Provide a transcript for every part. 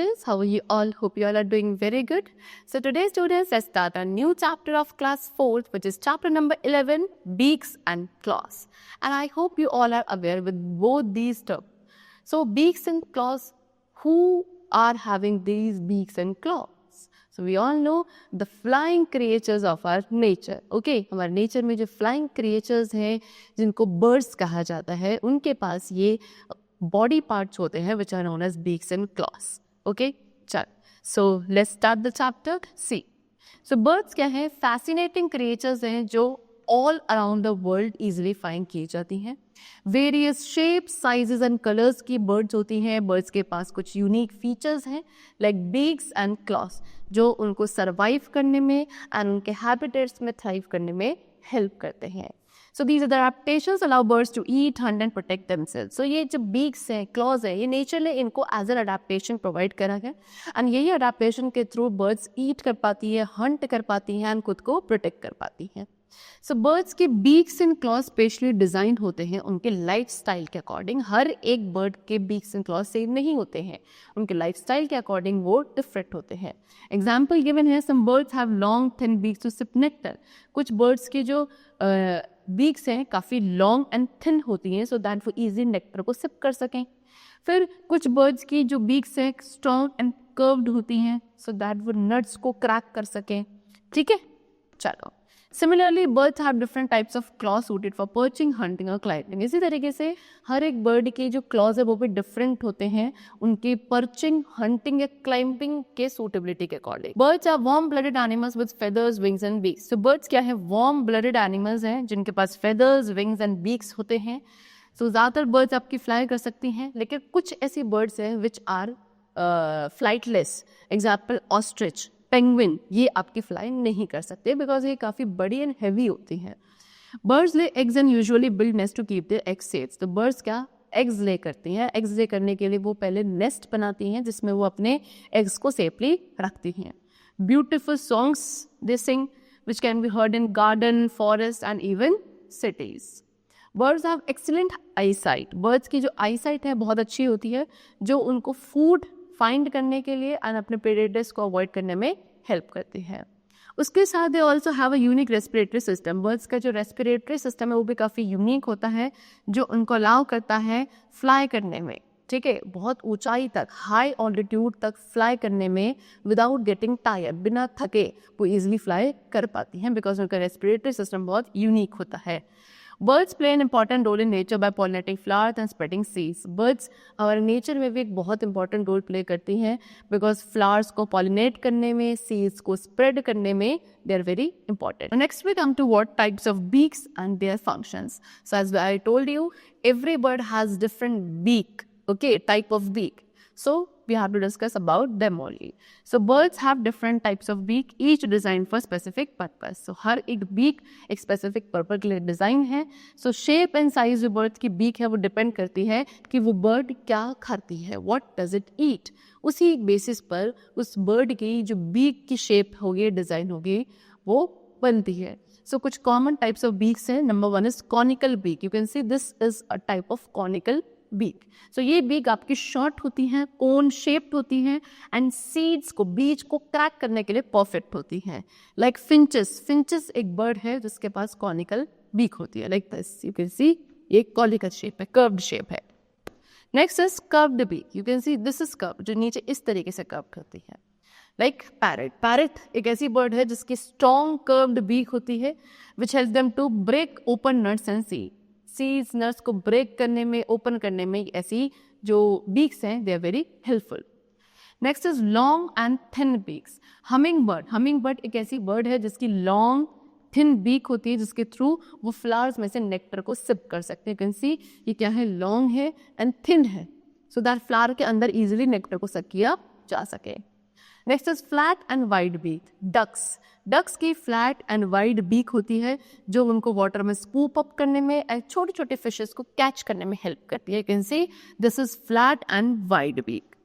students, how are you all? Hope you all are doing very good. So today students, let's start a new chapter of class 4th, which is chapter number 11, beaks and claws. And I hope you all are aware with both these terms. So beaks and claws, who are having these beaks and claws? So we all know the flying creatures of our nature. Okay, हमारे nature में जो flying creatures हैं, जिनको birds कहा जाता है, उनके पास ये body parts होते हैं which are known as beaks and claws. Okay, चल. So let's start the chapter. See. So birds क्या है? Fascinating creatures हैं जो all around the world easily find की जाती हैं. Various shapes, sizes and colors की birds होती हैं. Birds के पास कुछ unique features हैं like beaks and claws जो उनको survive करने में and उनके habitats में thrive करने में help करते हैं. So these are the adaptations allow birds to eat, hunt and protect themselves. So ये जो beaks हैं, claws हैं, ये nature ने इनको as an adaptation provide करा है and यही adaptation के through birds eat कर पाती है, hunt कर पाती हैं and खुद को protect कर पाती हैं. So birds के beaks and claws specially designed होते हैं उनके lifestyle के according. हर एक bird के beaks and claws same नहीं होते हैं, उनके lifestyle के according वो different होते हैं. Example given है, some birds have long thin beaks to sip nectar. कुछ birds के जो beaks हैं काफ़ी long and thin होती हैं so that वो easy nectar को sip कर सकें. फिर कुछ birds की जो beaks हैं strong and curved होती हैं so that वो nuts को crack कर सकें. ठीक है, चलो. Similarly, birds have different types of claws suited for perching, hunting or climbing. इसी तरीके से हर एक bird के जो claws है वो भी different होते हैं उनके perching, hunting या climbing के suitability के according. Birds are warm-blooded animals with feathers, wings and beaks. So birds क्या है? Warm-blooded animals हैं जिनके पास feathers, wings and beaks होते हैं. So ज़्यादातर birds आपकी fly कर सकती हैं लेकिन कुछ ऐसी birds हैं which are flightless. Example ostrich. Penguin ये आपकी फ्लाई नहीं कर सकते बिकॉज ये काफ़ी बड़ी एंड हैवी होती हैं. Birds lay eggs and usually build nest to keep their eggs safe. तो बर्ड्स क्या एग्स ले करती हैं. एग्स ले करने के लिए वो पहले नेस्ट बनाती हैं जिसमें वो अपने एग्स को सेफली रखती हैं. Beautiful songs they sing which can be heard in garden, forest and even cities. Birds have excellent eyesight. Birds की जो आई साइट है बहुत अच्छी होती है जो उनको फूड फाइंड करने के लिए और अपने प्रेडेटर्स को अवॉइड करने में हेल्प करती है. उसके साथ they also have a unique respiratory system. Birds का जो रेस्पिरेटरी सिस्टम है वो भी काफ़ी यूनिक होता है जो उनको अलाउ करता है फ्लाई करने में. ठीक है, बहुत ऊंचाई तक, हाई ऑल्टीट्यूड तक फ्लाई करने में विदाउट गेटिंग टायर्ड, बिना थके वो ईजिली फ्लाई कर पाती हैं बिकॉज उनका रेस्पिरेटरी सिस्टम बहुत यूनिक होता है. Birds play an important role in nature by pollinating flowers and spreading seeds. Birds हमारे नेचर में भी एक बहुत इंपॉर्टेंट रोल प्ले करती हैं बिकॉज फ्लावर्स को पॉलिनेट करने में, सीड्स को स्प्रेड करने में they are very important. Next we come to what types of beaks and their functions. So as I told you, every bird has different beak, okay, type of beak. So we have to discuss about them only. So birds have different types of beak, each designed for specific purpose. So हर एक beak एक specific purpose के लिए design है. So shape and size जो bird की beak है वो depend करती है कि वो bird क्या खाती है, what does it eat. उसी बेसिस पर उस bird की जो beak की shape होगी, डिज़ाइन होगी, वो बनती है. So कुछ common types of beaks हैं. Number one is conical beak. You can see this is a type of conical beak. So ये बीक आपकी शॉर्ट होती हैं, कोन शेप्ड होती हैं एंड सीड्स को, बीज को क्रैक करने के लिए परफेक्ट होती हैं. Like finches. फिंचेस एक बर्ड है जिसके पास कॉनिकल बीक होती है like this. You can see ये कॉनिकल शेप है, कर्व्ड शेप है. Next is curved beak. You can see this is curve, जो नीचे इस तरीके से कर्व करती है. Like parrot. पैरट एक ऐसी बर्ड है जिसकी स्ट्रॉन्ग कर्व्ड बीक होती है which help them to break open nuts and seeds, nuts को ब्रेक करने में, ओपन करने में ऐसी जो बीक्स हैं they are very helpful. Next is long and thin beaks. Hummingbird. Hummingbird एक ऐसी बर्ड है जिसकी लॉन्ग थिन बीक होती है जिसके थ्रू वो फ्लावर्स में से नेक्टर को सिप कर सकते हैं. कैन सी ये क्या है, लॉन्ग है एंड थिन है सो दैट फ्लावर के अंदर इजिली नेक्टर को सक किया जा सके. Next is flat and wide beak. Ducks. Ducks की फ्लैट एंड वाइड बीक होती है जो उनको वाटर में स्कूप अप करने में एंड छोटे छोटे फिशेस को कैच करने में हेल्प करती है. You can see this is flat and wide beak.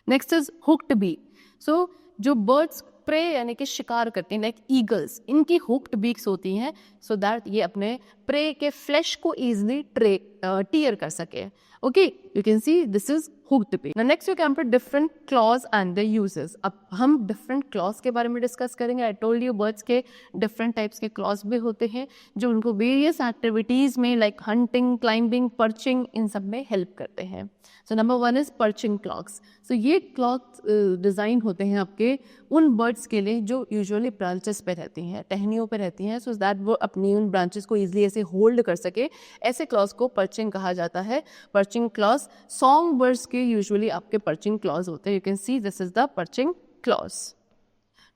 Next is hooked beak. So जो बर्ड्स प्रे यानी कि शिकार करती हैं लाइक ईगल्स, इनकी हुक्ड बीक्स होती हैं सो दैट ये अपने प्रे के फ्लैश को ईजिली टीयर कर सके. Okay, you can see this is hooked bee. Now next we come to different claws and their uses. अब हम different claws के बारे में discuss करेंगे. I told you birds के different types के claws भी होते हैं जो उनको various activities में like hunting, climbing, perching इन सब में help करते हैं. So number one is perching claws. So ये claws design होते हैं आपके उन birds के लिए जो usually branches पे रहती हैं, टहनियों पे रहती हैं, so that वो अपनी उन branches को easily ऐसे hold कर सके. ऐसे claws को perching कहा जाता है. Perching claws, song birds के usually आपके perching claws होते हैं. You can see this is the perching claws.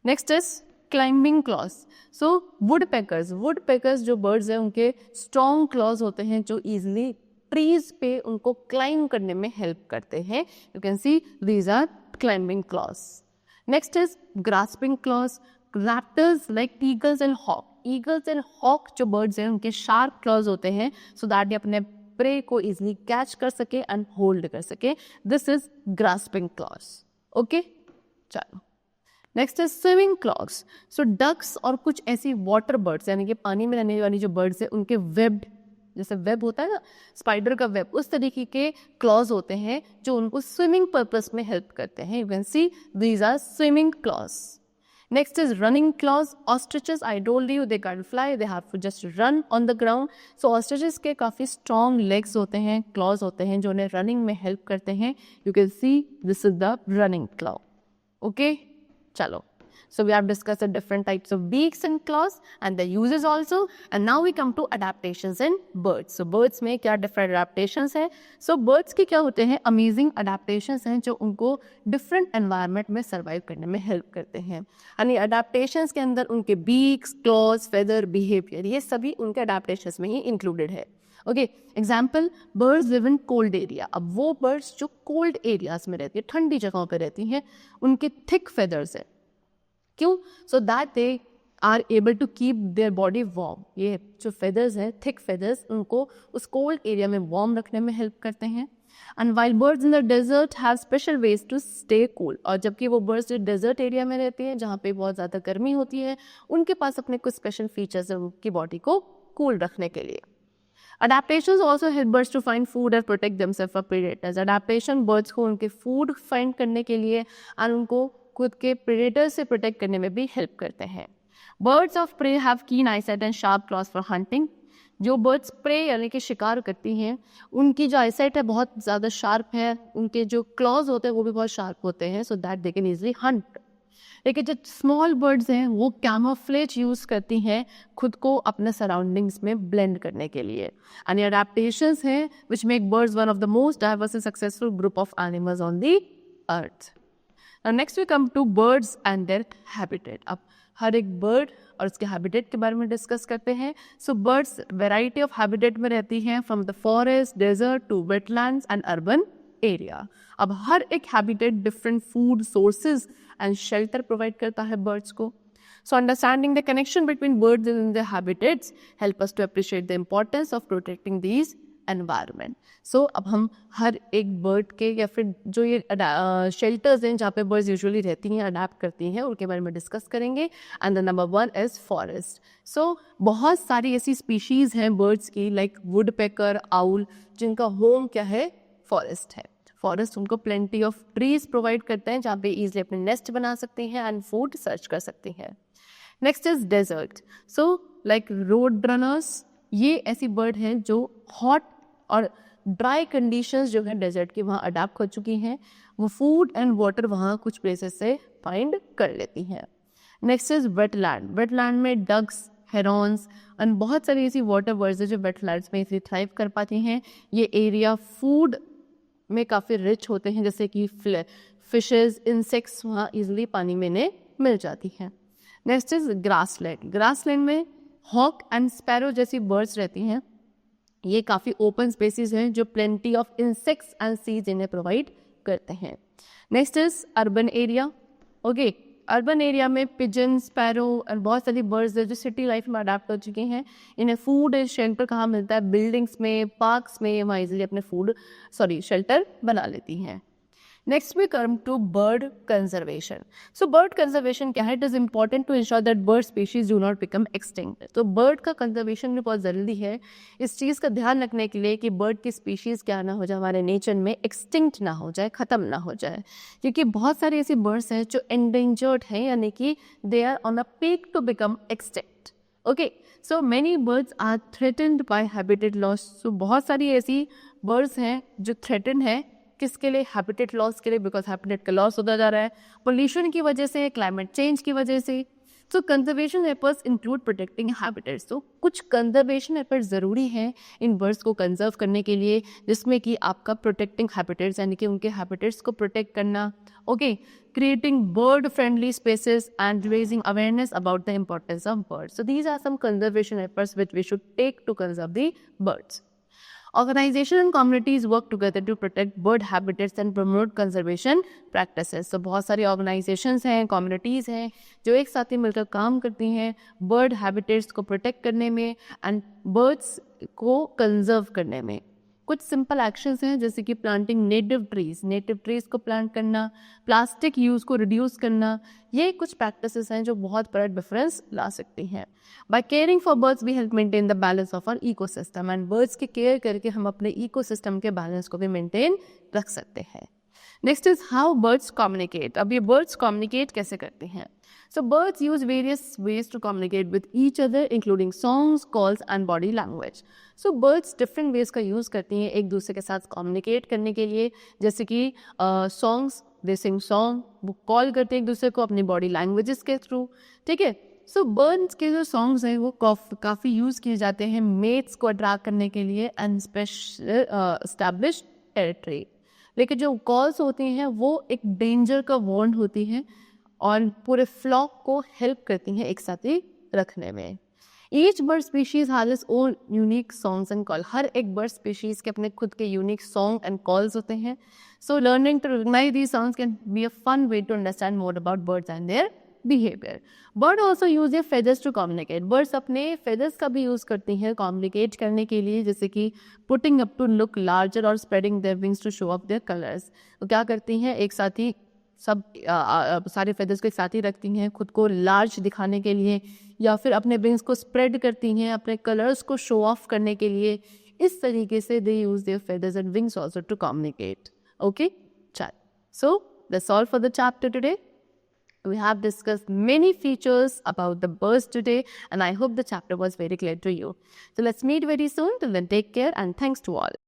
Next is climbing claws. So woodpeckers जो birds हैं उनके strong claws होते हैं जो easily trees पे उनको climb करने में help करते हैं. You can see these are climbing claws. Next is grasping claws. Raptors like eagles and hawk. Eagles and hawk जो birds हैं उनके sharp claws होते हैं so that ये अपने prey को easily catch कर सके and hold कर सके. This is grasping claws. Okay? चलो. नेक्स्ट है स्विमिंग क्लॉज. सो डक्स और कुछ ऐसी वाटर बर्ड्स यानी कि पानी में रहने वाली जो बर्ड्स हैं उनके वेब्ड, जैसे वेब होता है ना स्पाइडर का वेब, उस तरीके के क्लॉज होते हैं जो उनको स्विमिंग पर्पस में हेल्प करते हैं. You can see these are swimming claws. Next is running claws. Ostriches, I told you they can fly, they have to just run on the ground. So ostriches के काफ़ी strong legs होते हैं, clause होते हैं जो उन्हें running में help करते हैं. You can see this is the running claw. Okay, चलो. So we have discussed the different types of beaks and claws and their uses also. And now we come to adaptations in birds. So birds में क्या different adaptations है? So birds के क्या होते हैं? Amazing adaptations हैं जो उनको different environment में survive करने में help करते हैं. यानी adaptations के अंदर उनके beaks, claws, feather, behavior ये सभी उनके adaptations में ही included है. Okay, example birds live in cold area. अब वो बर्ड्स जो कोल्ड एरियाज में रहती है, ठंडी जगहों पर रहती हैं, उनके थिक फेदर्स है. क्यों? So that they are able to keep their body warm. ये जो फेदर्स हैं, थिक फेदर्स, उनको उस कोल्ड एरिया में वार्म रखने में हेल्प करते हैं. And while birds in the desert have special ways to stay cool. और जबकि वो बर्ड्स जो डेजर्ट एरिया में रहती हैं जहाँ पे बहुत ज़्यादा गर्मी होती है, उनके पास अपने कुछ स्पेशल फीचर्स हैं उनकी बॉडी को कूल रखने के लिए. Adaptations also help birds to find food and protect themselves from predators. Adaptation birds को उनके food find करने के लिए और उनको खुद के predators से protect करने में भी help करते हैं. Birds of prey have keen eyesight and sharp claws for hunting. जो birds prey यानी कि शिकार करती हैं, उनकी जो eyesight है बहुत ज़्यादा sharp है, उनके जो claws होते हैं वो भी बहुत sharp होते हैं, so that they can easily hunt. लेकिन जो स्मॉल बर्ड्स हैं वो कैमोफ्लेज यूज़ करती हैं खुद को अपने सराउंडिंग्स में ब्लेंड करने के लिए. एंड एडेप्टेशंस हैं which make birds one of the most diverse and successful group of animals on the earth. Next we come to birds and their habitat. अब हर एक बर्ड और उसके हैबिटेट के बारे में डिस्कस करते हैं. So birds variety of habitat में रहती हैं, from the forest, desert to wetlands and urban area. अब हर एक habitat different food sources and shelter provide करता है बर्ड्स को. So understanding the connection between birds in the habitats help us to appreciate the importance of protecting these environment. So अब हम हर एक bird के या फिर जो ये शेल्टर्स हैं जहाँ पे बर्ड्स यूजुअली रहती हैं, अडेप्ट करती हैं, उनके बारे में डिस्कस करेंगे. And the number one is forest. So बहुत सारी ऐसी स्पीशीज़ हैं बर्ड्स की लाइक वुडपेकर, आउल, जिनका होम क्या है? फॉरेस्ट है. फॉरेस्ट उनको प्लेंटी ऑफ ट्रीज प्रोवाइड करते हैं जहाँ पे ईजिली अपने नेस्ट बना सकती हैं एंड फूड सर्च कर सकती हैं. Next is desert. So like road runners, ये ऐसी बर्ड हैं जो हॉट और ड्राई कंडीशंस जो है डेजर्ट की वहाँ अडाप्ट हो चुकी हैं. वो फूड एंड वाटर वहाँ कुछ प्लेसेस से फाइंड कर लेती हैं. Next is wetland. वेटलैंड में डक्स, हेरॉन्स एंड बहुत सारी ऐसी वाटर बर्ड्स हैं जो वेटलैंड्स में इसे थ्राइव कर पाती हैं. ये एरिया फूड में काफ़ी रिच होते हैं, जैसे कि फिशेस, इंसेक्ट्स वहाँ इजीली पानी में इन्हें मिल जाती हैं. Next is grassland. ग्रासलैंड में हॉक एंड स्पैरो जैसी बर्ड्स रहती हैं. ये काफ़ी ओपन स्पेसिस हैं जो plenty of insects and seeds इन्हें प्रोवाइड करते हैं. Next is urban area. Okay, urban area में पिजन, स्पैरो और बहुत सारी बर्ड्स हैं जो सिटी लाइफ में अडाप्ट हो चुकी हैं. इन्हें फूड एंड शेल्टर कहाँ मिलता है? बिल्डिंग्स में, पार्क्स में, वहाँ इजीली अपने शेल्टर बना लेती हैं. Next we come to bird conservation. So bird conservation क्या है? It is important to ensure that bird species do not become extinct. तो bird का conservation भी बहुत ज़रूरी है इस चीज़ का ध्यान रखने के लिए कि bird की species क्या ना हो जाए, हमारे नेचर में extinct ना हो जाए, ख़त्म ना हो जाए, क्योंकि बहुत सारी ऐसी birds हैं जो endangered हैं, यानी कि they are on a peak to become extinct. Okay, so many birds are threatened by habitat loss. So बहुत सारी ऐसी birds हैं जो threatened है, किसके लिए? हैबिटेट लॉस के लिए, बिकॉज हैबिटेट का लॉस होता जा रहा है पोल्यूशन की वजह से, क्लाइमेट चेंज की वजह से. So conservation efforts include protecting habitats. तो कुछ कंजर्वेशन एफर्ट्स ज़रूरी हैं इन बर्ड्स को कंजर्व करने के लिए, जिसमें कि आपका प्रोटेक्टिंग हैबिटेट्स यानी कि उनके हैबिटेट्स को प्रोटेक्ट करना. Okay, creating bird friendly spaces and raising awareness about the importance of birds. So these are some conservation efforts which we should take to conserve the birds. Organizations and communities work together to protect bird habitats and promote conservation practices. So बहुत सारी organizations हैं, communities हैं जो एक साथ ही मिलकर काम करती हैं bird habitats को protect करने में and birds को conserve करने में. कुछ सिंपल एक्शंस हैं जैसे कि प्लांटिंग नेटिव ट्रीज को प्लांट करना, प्लास्टिक यूज़ को रिड्यूस करना. ये कुछ प्रैक्टिसेस हैं जो बहुत बड़ा डिफरेंस ला सकती हैं. By caring for birds we help maintain the balance of our ecosystem, and birds की केयर करके हम अपने इकोसिस्टम के बैलेंस को भी मेंटेन रख सकते हैं. Next is how birds communicate. अब ये बर्ड्स कम्युनिकेट कैसे करते हैं? So birds use various ways to communicate with each other, including songs, calls and body language. So birds different ways का use करती हैं एक दूसरे के साथ communicate करने के लिए, जैसे कि songs, they sing song, वो call करते हैं एक दूसरे को अपनी body languages के through. ठीक है, so birds के जो songs हैं वो काफ़ी use किए जाते हैं mates को attract करने के लिए and special established territory. लेकिन जो calls होती हैं वो एक danger का warn होती हैं और पूरे फ्लॉक को हेल्प करती हैं एक साथ ही रखने में. Each bird species has its own unique songs and call. हर एक बर्ड स्पीशीज के अपने खुद के यूनिक सॉन्ग एंड कॉल्स होते हैं. So learning to recognise these songs can be a fun way to understand more about birds and their behaviour. Bird also use their feathers to communicate. Birds अपने feathers का भी use करती हैं communicate करने के लिए, जैसे कि putting up to look larger और spreading their wings to show off their colours. तो क्या करती हैं, एक साथ ही सब सारे फेदर्स को एक साथ ही रखती हैं खुद को लार्ज दिखाने के लिए, या फिर अपने विंग्स को स्प्रेड करती हैं अपने कलर्स को शो ऑफ करने के लिए. इस तरीके से they use their feathers and wings also to communicate. Okay, चल, so that's all for the chapter today. We have discussed many features about the birds today, and I hope the chapter was very clear to you. So let's meet very soon. Till then, take care and thanks to all.